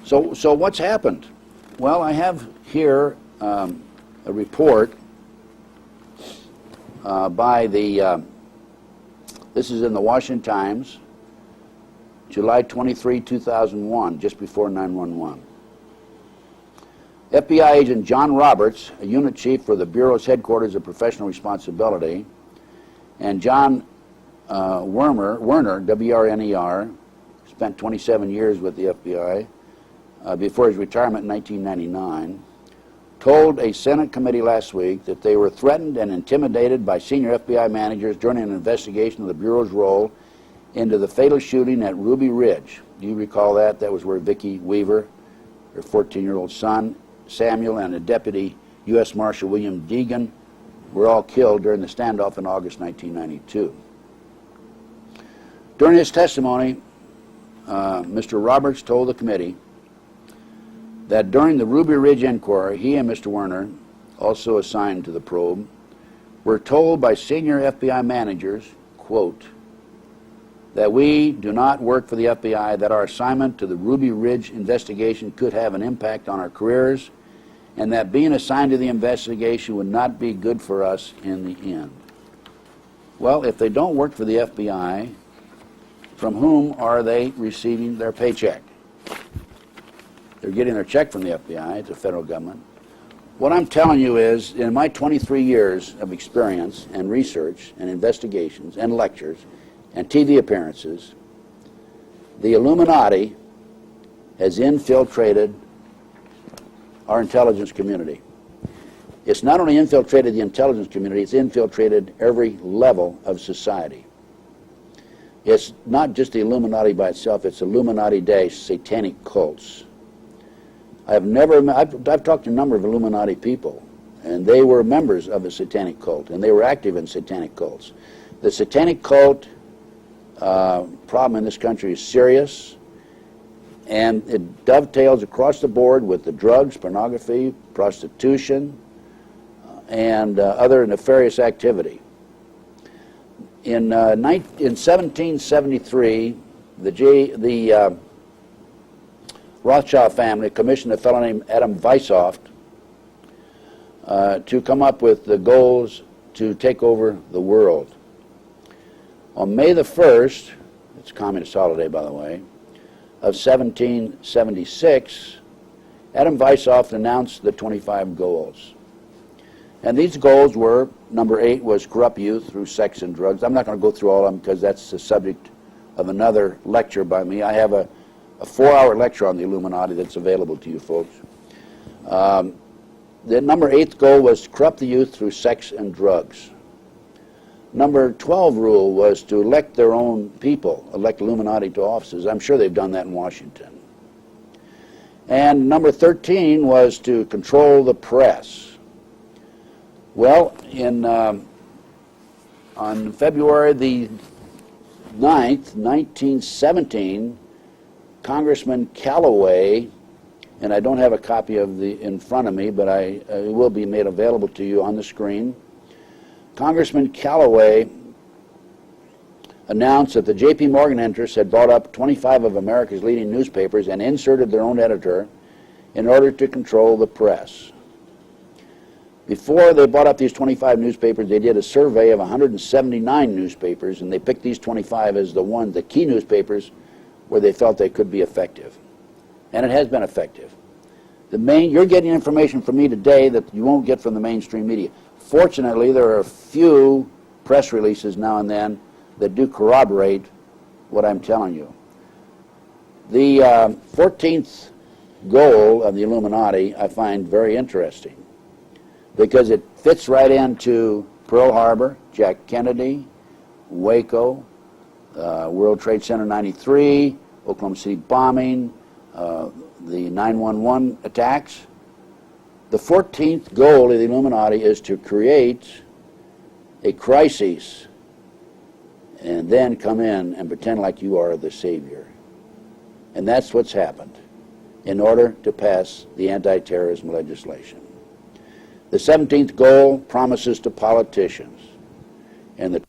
So what's happened? Well, I have here a report by the, this is in the Washington Times, July 23, 2001, just before 9/11. FBI agent John Roberts, a unit chief for the Bureau's headquarters of professional responsibility, and John Werner, W-R-N-E-R, spent 27 years with the FBI before his retirement in 1999, told a Senate committee last week that they were threatened and intimidated by senior FBI managers during an investigation of the Bureau's role into the fatal shooting at Ruby Ridge. Do you recall that? That was where Vicki Weaver, her 14-year-old son, Samuel, and a deputy U.S. Marshal William Deegan were all killed during the standoff in August 1992. During his testimony, Mr. Roberts told the committee that during the Ruby Ridge inquiry, he and Mr. Werner, also assigned to the probe, were told by senior FBI managers, quote, that we do not work for the FBI, that our assignment to the Ruby Ridge investigation could have an impact on our careers, and that being assigned to the investigation would not be good for us in the end. Well, if they don't work for the FBI, from whom are they receiving their paycheck? They're getting their check from the FBI, it's the federal government. What I'm telling you is, in my 23 years of experience and research and investigations and lectures and TV appearances, the Illuminati has infiltrated our intelligence community. It's not only infiltrated the intelligence community, it's infiltrated every level of society. It's not just the Illuminati by itself, it's Illuminati-satanic cults. I've talked to a number of Illuminati people, and they were members of a satanic cult, and they were active in satanic cults. The satanic cult problem in this country is serious, and it dovetails across the board with the drugs, pornography, prostitution, and other nefarious activity. In 1773, the Rothschild family commissioned a fellow named Adam Weishaupt to come up with the goals to take over the world. On May the 1st, it's Communist holiday, by the way, of 1776, Adam Weishaupt announced the 25 goals. And these goals were, number 8 was corrupt youth through sex and drugs. I'm not going to go through all of them because that's the subject of another lecture by me. I have a 4-hour lecture on the Illuminati that's available to you folks. The number 8th goal was to corrupt the youth through sex and drugs. Number 12 rule was to elect their own people, elect Illuminati to offices. I'm sure they've done that in Washington. And number 13 was to control the press. Well, on February the 9th, 1917, Congressman Callaway, and I don't have a copy of the in front of me, but it will be made available to you on the screen. Congressman Callaway announced that the J.P. Morgan interests had bought up 25 of America's leading newspapers and inserted their own editor in order to control the press. Before they bought up these 25 newspapers, they did a survey of 179 newspapers, and they picked these 25 as the key newspapers where they felt they could be effective. And it has been effective. You're getting information from me today that you won't get from the mainstream media. Fortunately, there are a few press releases now and then that do corroborate what I'm telling you. The 14th goal of the Illuminati I find very interesting because it fits right into Pearl Harbor, Jack Kennedy, Waco, World Trade Center 93, Oklahoma City bombing, the 9/11 attacks. The 14th goal of the Illuminati is to create a crisis and then come in and pretend like you are the savior. And that's what's happened in order to pass the anti-terrorism legislation. The 17th goal promises to politicians, and the